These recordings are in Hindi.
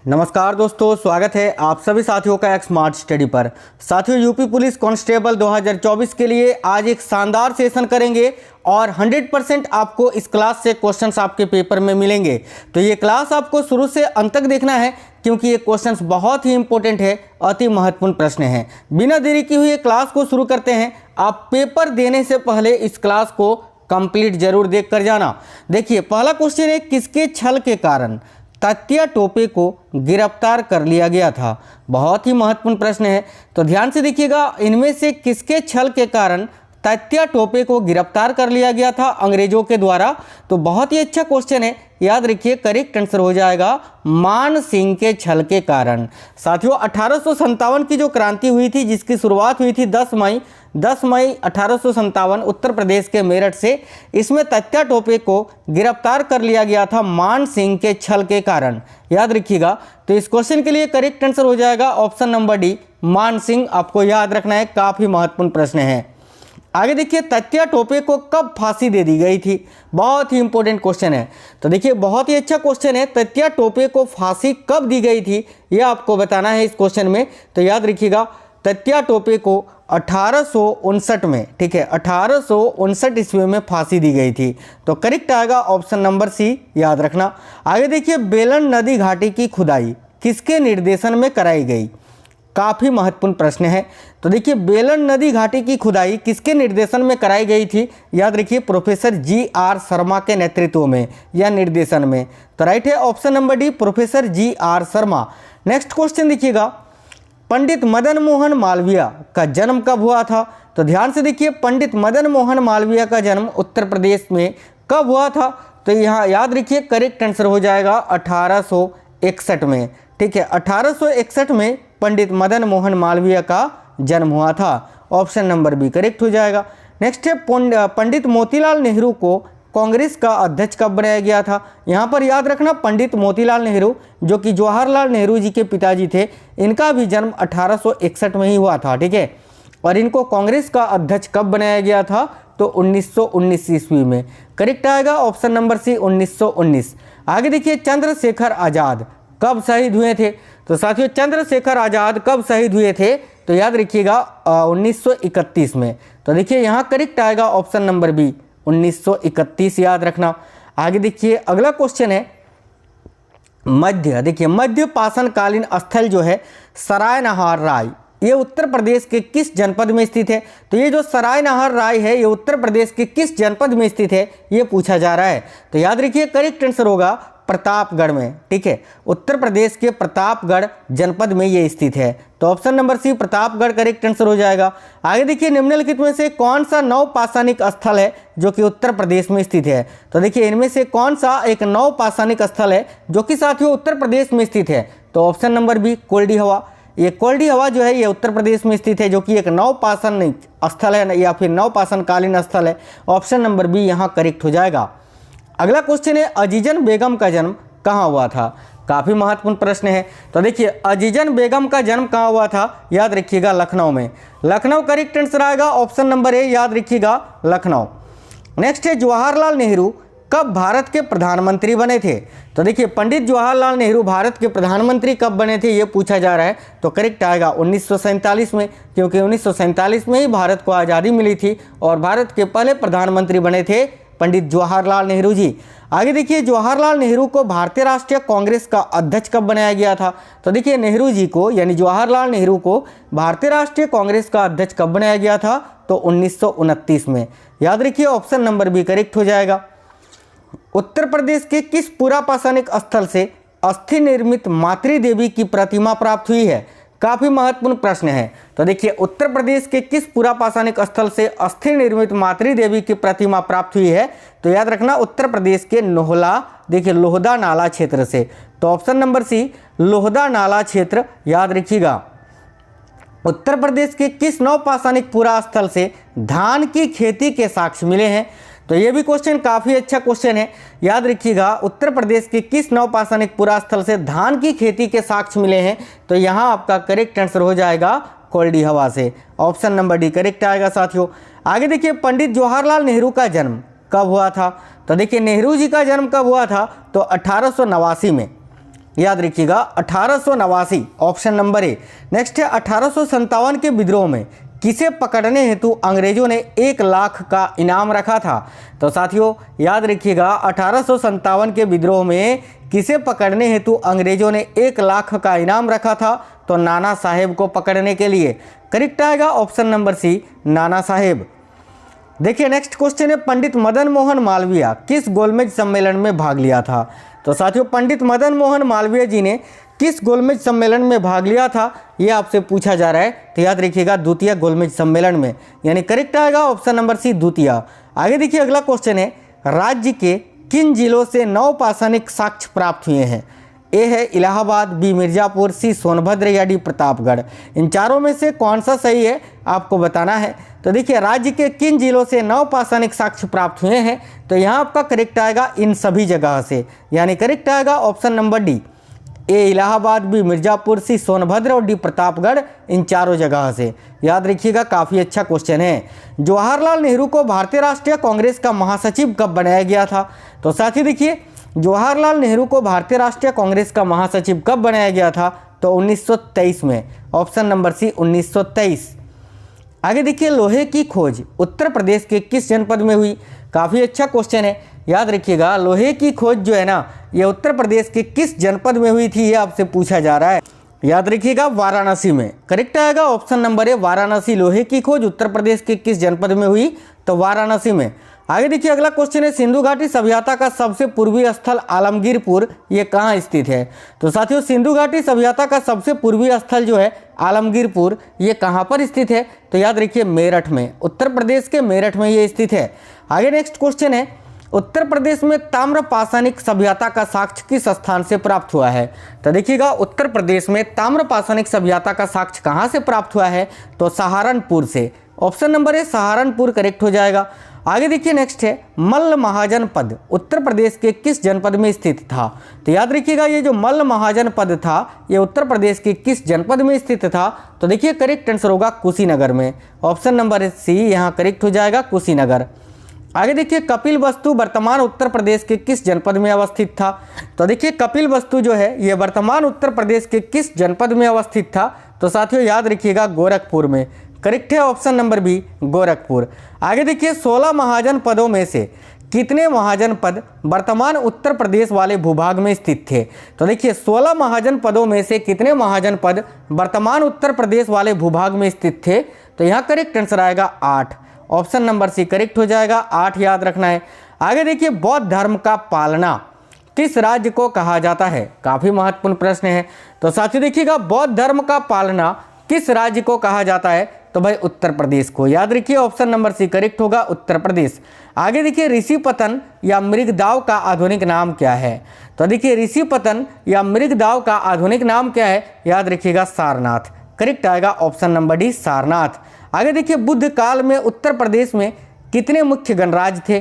नमस्कार दोस्तों, स्वागत है आप सभी साथियों का एक स्मार्ट स्टडी पर। साथियों, यूपी पुलिस कांस्टेबल 2024 के लिए आज एक शानदार सेशन करेंगे और 100% आपको इस क्लास से क्वेश्चंस आपके पेपर में मिलेंगे। तो ये क्लास आपको शुरू से अंत तक देखना है क्योंकि ये क्वेश्चंस बहुत ही इंपॉर्टेंट है, अति महत्वपूर्ण प्रश्न हैं। बिना देरी की हुई क्लास को शुरू करते हैं। आप पेपर देने से पहले इस क्लास को कंप्लीट जरूर देख कर जाना। देखिए, पहला क्वेश्चन है, किसके छल के कारण तात्या टोपे को गिरफ्तार कर लिया गया था। बहुत ही महत्वपूर्ण प्रश्न है, तो ध्यान से देखिएगा। इनमें से किसके छल के कारण तात्या टोपे को गिरफ्तार कर लिया गया था अंग्रेजों के द्वारा? तो बहुत ही अच्छा क्वेश्चन है, याद रखिए। करेक्ट आंसर हो जाएगा मान सिंह के छल के कारण। साथियों, 1857 की जो क्रांति हुई थी, जिसकी शुरुआत हुई थी 10 मई 1857 उत्तर प्रदेश के मेरठ से, इसमें तात्या टोपे को गिरफ्तार कर लिया गया था मान सिंह के छल के कारण। याद रखिएगा। तो इस क्वेश्चन के लिए करेक्ट आंसर हो जाएगा ऑप्शन नंबर डी, मान सिंह। आपको याद रखना है, काफी महत्वपूर्ण प्रश्न है। आगे देखिए, तात्या टोपे को कब फांसी दे दी गई थी? बहुत ही इंपॉर्टेंट क्वेश्चन है। तो देखिए, बहुत ही अच्छा क्वेश्चन है। तात्या टोपे को फांसी कब दी गई थी, यह आपको बताना है इस क्वेश्चन में। तो याद रखिएगा, तात्या टोपे को 1859 में, ठीक है, 1859 ईस्वी में फांसी दी गई थी। तो करेक्ट आएगा ऑप्शन नंबर सी, याद रखना। आगे देखिए, बेलन नदी घाटी की खुदाई किसके निर्देशन में कराई गई? काफ़ी महत्वपूर्ण प्रश्न है। तो देखिए, बेलन नदी घाटी की खुदाई किसके निर्देशन में कराई गई थी? याद रखिए, प्रोफेसर GR शर्मा के नेतृत्व में या निर्देशन में। तो राइट है option number D, professor GR Sharma. Next question देखिएगा, पंडित मदन मोहन मालवीय का जन्म कब हुआ था? तो ध्यान से देखिए, पंडित मदन मोहन मालवीय का जन्म उत्तर प्रदेश में कब हुआ था? तो यहाँ याद रखिए, करेक्ट आंसर हो जाएगा 1861 में। ठीक है, 1861 में पंडित मदन मोहन मालवीय का जन्म हुआ था। ऑप्शन नंबर बी करेक्ट हो जाएगा। नेक्स्ट है, पंडित मोतीलाल नेहरू को कांग्रेस का अध्यक्ष कब बनाया गया था? यहाँ पर याद रखना, पंडित मोतीलाल नेहरू जो कि जवाहरलाल नेहरू जी के पिताजी थे, इनका भी जन्म 1861 में ही हुआ था। ठीक है, और इनको कांग्रेस का अध्यक्ष कब बनाया गया था? तो 1919 ईस्वी में। करेक्ट आएगा ऑप्शन नंबर सी, 1919। आगे देखिए, चंद्रशेखर आज़ाद कब शहीद हुए थे? तो साथियों, चंद्रशेखर आज़ाद कब शहीद हुए थे? तो याद रखिएगा 1931 में। तो देखिए, यहाँ करेक्ट आएगा ऑप्शन नंबर बी, 1931, याद रखना। आगे देखिए, अगला क्वेश्चन है मध्य। देखिए, मध्य पाषाणकालीन स्थल जो है सरायनहार राय, ये उत्तर प्रदेश के किस जनपद में स्थित है? तो ये जो सरायनहार राय है, ये उत्तर प्रदेश के किस जनपद में स्थित है, ये पूछा जा रहा है। तो याद रखिए, करेक्ट आंसर होगा प्रतापगढ़ में। ठीक है, उत्तर प्रदेश के प्रतापगढ़ जनपद में ये स्थित है। तो option number C, Pratapgarh, correct answer हो जाएगा। आगे देखिए, निम्नलिखित में से कौन सा नवपाषाणिक स्थल है जो कि उत्तर प्रदेश में स्थित है? तो देखिए, इनमें से कौन सा एक नवपाषाणिक स्थल है जो कि साथियों उत्तर प्रदेश में स्थित है? तो ऑप्शन नंबर बी, कोल्डी हवा। ये कोल्डी हवा जो है, ये उत्तर प्रदेश में स्थित है, जो कि एक नवपाषाणिक स्थल है या फिर नवपाषाणकालीन स्थल है। ऑप्शन नंबर बी यहाँ करेक्ट हो जाएगा। अगला क्वेश्चन है, अजीजन बेगम का जन्म कहाँ हुआ था? काफ़ी महत्वपूर्ण प्रश्न है। तो देखिए, अजीजन बेगम का जन्म कहाँ हुआ था? याद रखिएगा, लखनऊ में। लखनऊ करेक्ट आंसर आएगा ऑप्शन नंबर ए, याद रखिएगा, लखनऊ। नेक्स्ट है, जवाहरलाल नेहरू कब भारत के प्रधानमंत्री बने थे? तो देखिए, पंडित जवाहरलाल नेहरू भारत के प्रधानमंत्री कब बने थे, ये पूछा जा रहा है। तो करेक्ट आएगा 1947 में, क्योंकि 1947 में ही भारत को आज़ादी मिली थी और भारत के पहले प्रधानमंत्री बने थे पंडित जवाहरलाल नेहरू जी। आगे देखिए, जवाहरलाल नेहरू को भारतीय राष्ट्रीय कांग्रेस का अध्यक्ष कब बनाया गया था? तो देखिए, नेहरू जी को यानी जवाहरलाल नेहरू को भारतीय राष्ट्रीय कांग्रेस का अध्यक्ष कब बनाया गया था? तो 1929 में। याद रखिए, ऑप्शन नंबर बी करेक्ट हो जाएगा। उत्तर प्रदेश के किस पुरापाषाणिक स्थल से अस्थि निर्मित मातृ देवी की प्रतिमा प्राप्त हुई है? काफी महत्वपूर्ण प्रश्न है। तो देखिए, उत्तर प्रदेश के किस पुरापाषाणिक स्थल से अस्थि निर्मित मातृ देवी की प्रतिमा प्राप्त हुई है? तो याद रखना, उत्तर प्रदेश के नोहला, देखिए लोहदा नाला क्षेत्र से। तो ऑप्शन नंबर सी, लोहदा नाला क्षेत्र, याद रखिएगा। उत्तर प्रदेश के किस नवपाषाणिक पुरा स्थल से धान की खेती के साक्ष्य मिले हैं? तो ये भी क्वेश्चन काफ़ी अच्छा क्वेश्चन है। याद रखिएगा, उत्तर प्रदेश के किस नवपाषाणिक पुरा स्थल से धान की खेती के साक्ष्य मिले हैं? तो यहाँ आपका करेक्ट आंसर हो जाएगा कोल्डी हवा से। ऑप्शन नंबर डी करेक्ट आएगा साथियों। आगे देखिए, पंडित जवाहरलाल नेहरू का जन्म कब हुआ था? तो देखिए, नेहरू जी का जन्म कब हुआ था? तो 1889 में। याद रखिएगा 1889, ऑप्शन नंबर ए। नेक्स्ट है 1857 के विद्रोह में किसे पकड़ने हेतु अंग्रेजों ने 1 लाख का इनाम रखा था? तो साथियों याद रखिएगा 1857 के विद्रोह में किसे पकड़ने हेतु अंग्रेजों ने 1 लाख का इनाम रखा था? तो नाना साहेब को पकड़ने के लिए। करेक्ट आएगा ऑप्शन नंबर सी, नाना साहेब। देखिए नेक्स्ट क्वेश्चन है, पंडित मदन मोहन मालवीय किस गोलमेज सम्मेलन में भाग लिया था? तो साथियों पंडित मदन मोहन मालवीय जी ने किस गोलमेज सम्मेलन में भाग लिया था, ये आपसे पूछा जा रहा है। तो याद रखिएगा द्वितीय गोलमेज सम्मेलन में, यानी करेक्ट आएगा ऑप्शन नंबर सी, द्वितीय। आगे देखिए अगला क्वेश्चन है, राज्य के किन जिलों से नवपाषाणिक साक्ष्य प्राप्त हुए हैं? ए है इलाहाबाद, बी मिर्जापुर, सी सोनभद्र या डी प्रतापगढ़। इन चारों में से कौन सा सही है आपको बताना है। तो देखिए राज्य के किन जिलों से नवपाषाणिक साक्ष्य प्राप्त हुए हैं? तो यहाँ आपका करेक्ट आएगा इन सभी जगह से, यानी करेक्ट आएगा ऑप्शन नंबर डी, ए इलाहाबाद, बी मिर्जापुर, सी सोनभद्र और डी प्रतापगढ़। इन चारों जगह से याद रखिएगा, काफ़ी अच्छा क्वेश्चन है। जवाहरलाल नेहरू को भारतीय राष्ट्रीय कांग्रेस का महासचिव कब बनाया गया था? तो साथ ही देखिए जवाहरलाल नेहरू को भारतीय राष्ट्रीय कांग्रेस का महासचिव कब बनाया गया था? तो 1923 में, ऑप्शन नंबर सी 1923। आगे देखिए लोहे की खोज उत्तर प्रदेश के किस जनपद में हुई? काफ़ी अच्छा क्वेश्चन है। याद रखिएगा लोहे की खोज जो है ना, ये उत्तर प्रदेश के किस जनपद में हुई थी, ये आपसे पूछा जा रहा है। याद रखिएगा वाराणसी में। करेक्ट आएगा ऑप्शन नंबर ए, वाराणसी। लोहे की खोज उत्तर प्रदेश के किस जनपद में हुई? तो वाराणसी में। आगे देखिए अगला क्वेश्चन है, सिंधु घाटी सभ्यता का सबसे पूर्वी स्थल आलमगीरपुर, ये कहाँ स्थित है? तो साथियों सिंधु घाटी सभ्यता का सबसे पूर्वी स्थल जो है आलमगीरपुर, ये कहाँ पर स्थित है? तो याद रखिए मेरठ में, उत्तर प्रदेश के मेरठ में ये स्थित है। आगे नेक्स्ट क्वेश्चन है, उत्तर प्रदेश में ताम्रपाषाणिक सभ्यता का साक्ष्य किस स्थान से प्राप्त हुआ है? तो देखिएगा उत्तर प्रदेश में ताम्रपाषाणिक सभ्यता का साक्ष्य कहाँ से प्राप्त हुआ है? तो सहारनपुर से, option number A Saharanpur correct हो जाएगा। आगे देखिए नेक्स्ट है, मल्ल महाजनपद उत्तर प्रदेश के किस जनपद में स्थित था? तो याद रखिएगा ये जो मल्ल महाजनपद था ये उत्तर प्रदेश के किस जनपद में स्थित था? तो देखिए करेक्ट आंसर होगा कुशीनगर में, ऑप्शन नंबर सी यहाँ करेक्ट हो जाएगा, कुशीनगर। आगे देखिए कपिल वस्तु वर्तमान उत्तर प्रदेश के किस जनपद में अवस्थित था? तो देखिए कपिल वस्तु जो है ये वर्तमान उत्तर प्रदेश के किस जनपद में अवस्थित था? तो साथियों याद रखिएगा गोरखपुर में। करेक्ट है ऑप्शन नंबर बी, गोरखपुर। आगे देखिए 16 महाजन पदों में से कितने महाजन पद वर्तमान उत्तर प्रदेश वाले भूभाग में स्थित थे? तो देखिए 16 महाजन पदों में से कितने महाजन पद वर्तमान उत्तर प्रदेश वाले भूभाग में स्थित थे? तो यहाँ करेक्ट आंसर आएगा 8, ऑप्शन नंबर सी करेक्ट हो जाएगा, 8 याद रखना है। आगे देखिए बौद्ध धर्म का पालना किस राज्य को कहा जाता है? काफ़ी महत्वपूर्ण प्रश्न है। तो साथियों देखिएगा बौद्ध धर्म का पालना किस राज्य को कहा जाता है? तो भाई उत्तर प्रदेश को। याद रखिए ऑप्शन नंबर सी करेक्ट होगा, उत्तर प्रदेश। आगे देखिए ऋषिपतन या मृगदाव का आधुनिक नाम क्या है? तो देखिए ऋषिपतन या मृगदाव का आधुनिक नाम क्या है? याद रखिएगा सारनाथ। करेक्ट आएगा ऑप्शन नंबर डी, सारनाथ। आगे देखिए बुद्ध काल में उत्तर प्रदेश में कितने मुख्य गणराज्य थे?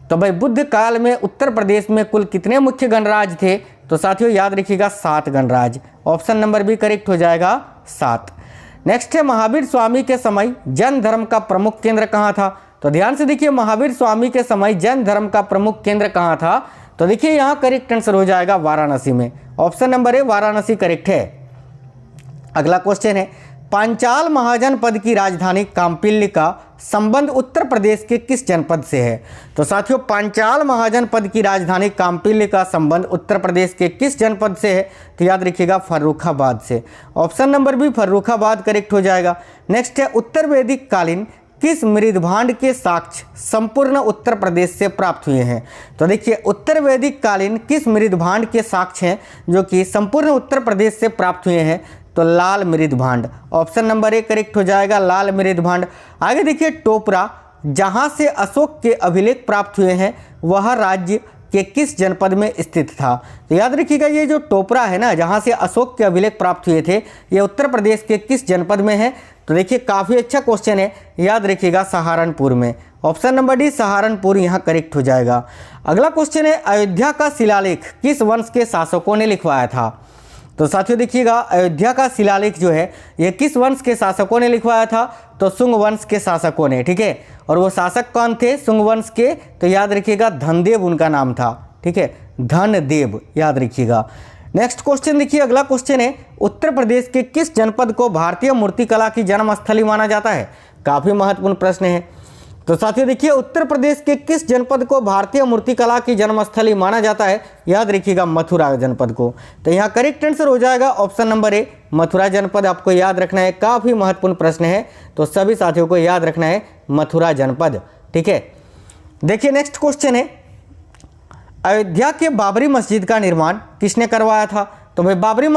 तो भाई बुद्ध काल में उत्तर प्रदेश में कुल कितने मुख्य गणराज्य थे? तो साथियों याद रखिएगा 7 गणराज्य, ऑप्शन नंबर बी करेक्ट हो जाएगा, 7। नेक्स्ट है महावीर स्वामी के समय जैन धर्म का प्रमुख केंद्र कहाँ था? तो ध्यान से देखिए महावीर स्वामी के समय जैन धर्म का प्रमुख केंद्र कहाँ था? तो देखिए यहाँ करेक्ट आंसर हो जाएगा वाराणसी में, option number A Varanasi correct है। अगला क्वेश्चन है, पांचाल महाजनपद की राजधानी काम्पिल्य का संबंध उत्तर प्रदेश के किस जनपद से है? तो साथियों पांचाल महाजनपद की राजधानी काम्पिल्य का संबंध उत्तर प्रदेश के किस जनपद से है? तो याद रखिएगा फर्रुखाबाद से, option number B Farrukhabad correct हो जाएगा। नेक्स्ट है उत्तर वैदिक कालीन किस मृदभांड के साक्ष्य संपूर्ण उत्तर प्रदेश से प्राप्त हुए हैं? तो देखिए उत्तर वैदिक कालीन किस मृदभांड के साक्ष्य हैं जो कि संपूर्ण उत्तर प्रदेश से प्राप्त हुए हैं? तो लाल मृदभांड, ऑप्शन नंबर ए करेक्ट हो जाएगा, लाल मृदभांड। आगे देखिए टोपरा जहां से अशोक के अभिलेख प्राप्त हुए हैं वह राज्य के किस जनपद में स्थित था? तो याद रखिएगा ये जो टोपरा है ना जहां से अशोक के अभिलेख प्राप्त हुए थे ये उत्तर प्रदेश के किस जनपद में है? तो देखिए काफ़ी अच्छा क्वेश्चन है, याद रखिएगा सहारनपुर में, ऑप्शन नंबर डी सहारनपुर यहाँ करेक्ट हो जाएगा। अगला क्वेश्चन है अयोध्या का शिलालेख किस वंश के शासकों ने लिखवाया था? तो साथियों देखिएगा अयोध्या का शिलालेख जो है ये किस वंश के शासकों ने लिखवाया था? तो शुंग वंश के शासकों ने, ठीक है। और वो शासक कौन थे शुंग वंश के? तो याद रखिएगा धनदेव उनका नाम था, ठीक है, धनदेव याद रखिएगा। नेक्स्ट क्वेश्चन देखिए, अगला क्वेश्चन है, उत्तर प्रदेश के किस जनपद को भारतीय मूर्तिकला की जन्मस्थली माना जाता है? काफी महत्वपूर्ण प्रश्न है। तो साथियों देखिए, उत्तर प्रदेश के किस जनपद को भारतीय मूर्तिकला की जन्मस्थली माना जाता है? याद रखिएगा मथुरा जनपद को। तो यहाँ करेक्ट आंसर हो जाएगा ऑप्शन नंबर ए, मथुरा जनपद आपको याद रखना है। काफी महत्वपूर्ण प्रश्न है, तो सभी साथियों को याद रखना है मथुरा जनपद। ठीक है, देखिए नेक्स्ट क्वेश्चन है, अयोध्या के बाबरी मस्जिद का निर्माण किसने करवाया था? तो भाई बाबरी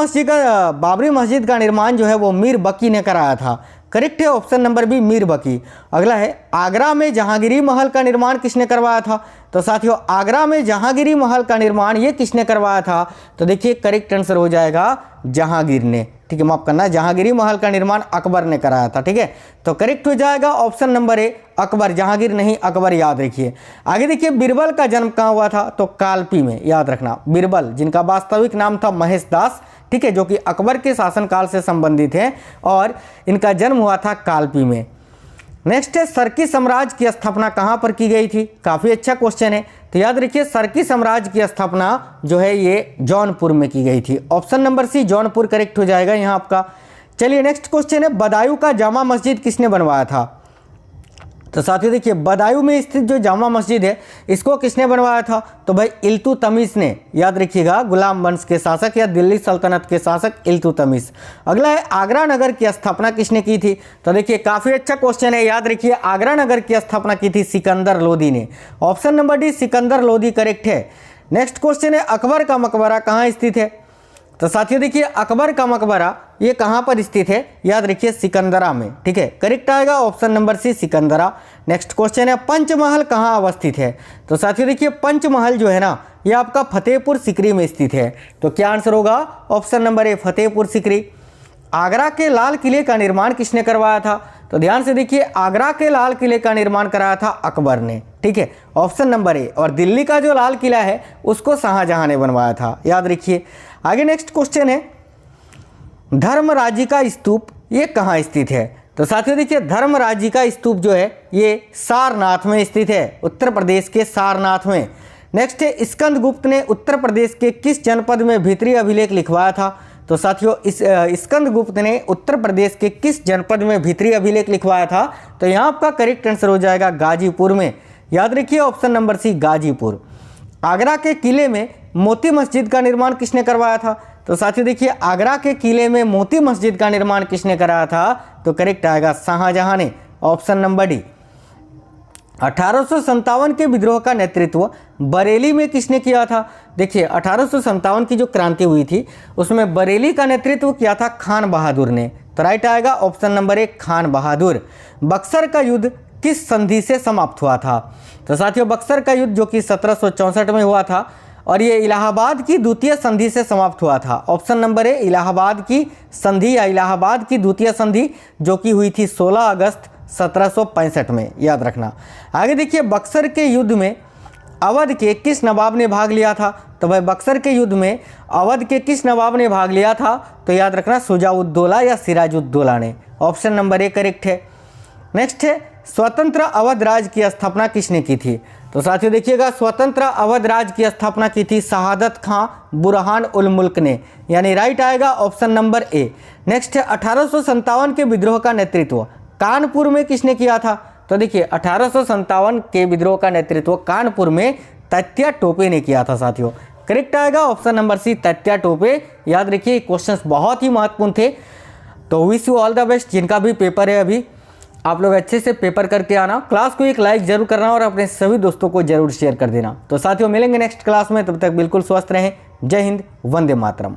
मस्जिद का निर्माण जो है वो मीर बकी ने कराया था। करेक्ट है ऑप्शन नंबर बी, मीर बकी। अगला है, आगरा में जहांगीरी महल का निर्माण किसने करवाया था? तो साथियों आगरा में जहांगीरी महल का निर्माण ये किसने करवाया था? तो देखिए करेक्ट आंसर हो जाएगा जहांगीर ने। ठीक है, माफ करना, जहांगीरी महल का निर्माण अकबर ने कराया था। ठीक है, तो करेक्ट हो जाएगा option number A, Akbar, Jahangir नहीं अकबर, याद रखिए। आगे देखिए, बीरबल का जन्म कहाँ हुआ था? तो कालपी में, याद रखना। बीरबल जिनका वास्तविक नाम था महेश दास, ठीक है, जो कि अकबर के शासनकाल से संबंधित है और इनका जन्म हुआ था कालपी में। नेक्स्ट है, सरकी साम्राज्य की स्थापना कहाँ पर की गई थी? काफ़ी अच्छा क्वेश्चन है, तो याद रखिए सरकी साम्राज्य की स्थापना जो है ये जौनपुर में की गई थी। Option number C, Jaunpur correct हो जाएगा यहाँ आपका। चलिए नेक्स्ट क्वेश्चन है, बदायूं का जामा मस्जिद किसने बनवाया था? तो साथियों देखिए, बदायूं में स्थित जो जामा मस्जिद है इसको किसने बनवाया था? तो भाई इल्तुतमिश ने, याद रखिएगा, गुलाम वंश के शासक या दिल्ली सल्तनत के शासक इल्तुतमिश। अगला है, आगरा नगर की स्थापना किसने की थी? तो देखिए काफ़ी अच्छा क्वेश्चन है, याद रखिए आगरा नगर की स्थापना की थी सिकंदर लोदी ने। Option number D, Sikandar Lodi correct है। नेक्स्ट क्वेश्चन है, अकबर का मकबरा कहाँ स्थित है? तो साथियों देखिए, अकबर का मकबरा ये कहाँ पर स्थित है? याद रखिए सिकंदरा में। ठीक है, करेक्ट आएगा option number C, Sikandra. Next question है, पंचमहल कहाँ अवस्थित है? तो साथियों देखिए, पंचमहल जो है ना ये आपका फतेहपुर सीकरी में स्थित है। तो क्या आंसर होगा? Option number A, Fatehpur Sikri. Agra के लाल किले का निर्माण किसने करवाया था? तो ध्यान से देखिए, आगरा के लाल किले का निर्माण कराया था अकबर ने। ठीक है, ऑप्शन नंबर ए। और दिल्ली का जो लाल किला है उसको शाहजहां ने बनवाया था, याद रखिए। आगे नेक्स्ट क्वेश्चन है, धर्मराजी का स्तूप ये कहाँ स्थित है? तो साथियों देखिए, धर्मराजी का स्तूप जो है ये सारनाथ में स्थित है, उत्तर प्रदेश के सारनाथ में। नेक्स्ट है, स्कंदगुप्त ने उत्तर प्रदेश के किस जनपद में भीतरी अभिलेख लिखवाया था? तो साथियों स्कंदगुप्त ने उत्तर प्रदेश के किस जनपद में भीतरी अभिलेख लिखवाया था? तो यहाँ आपका करेक्ट आंसर हो जाएगा गाजीपुर में, याद रखिए option number C, Ghazipur. Agra के किले में मोती मस्जिद का निर्माण किसने करवाया था? तो साथियों देखिए, आगरा के किले में मोती मस्जिद का निर्माण किसने कराया था? तो करेक्ट आएगा शाहजहां ने, ऑप्शन नंबर डी। 1857 के विद्रोह का नेतृत्व बरेली में किसने किया था? देखिए 1857 की जो क्रांति हुई थी उसमें बरेली का नेतृत्व किया था खान बहादुर ने। तो राइट आएगा ऑप्शन नंबर ए, खान बहादुर। बक्सर का युद्ध किस संधि से समाप्त हुआ था? तो साथियों बक्सर का युद्ध जो कि 1764 में हुआ था और ये इलाहाबाद की द्वितीय संधि से समाप्त हुआ था। ऑप्शन नंबर ए, इलाहाबाद की संधि या इलाहाबाद की द्वितीय संधि जो कि हुई थी 16 अगस्त 1765 में, याद रखना। आगे देखिए, बक्सर के युद्ध में अवध के किस नवाब ने भाग लिया था? तो भाई बक्सर के युद्ध में अवध के किस नवाब ने भाग लिया था? तो याद रखना शुजाउद्दौला या सिराजुद्दौला ने। ऑप्शन नंबर ए करेक्ट है। नेक्स्ट है, स्वतंत्र अवध राज्य की स्थापना किसने की थी? तो साथियों देखिएगा, स्वतंत्र अवध राज्य की स्थापना की थी शहादत खां बुरहान उल मुल्क ने, यानी राइट आएगा ऑप्शन नंबर ए। नेक्स्ट है, 1857 के विद्रोह का नेतृत्व कानपुर में किसने किया था? तो देखिए 1857 के विद्रोह का नेतृत्व कानपुर में तात्या टोपे ने किया था साथियों। करेक्ट आएगा option number C, Tatya Tope. याद रखिए क्वेश्चंस बहुत ही महत्वपूर्ण थे। तो wish you all the best. जिनका भी पेपर है अभी, आप लोग अच्छे से पेपर करके आना। क्लास को एक लाइक जरूर करना और अपने सभी दोस्तों को जरूर शेयर कर देना। तो साथियों मिलेंगे नेक्स्ट क्लास में, तब तक बिल्कुल स्वस्थ रहें। जय हिंद, वंदे मातरम।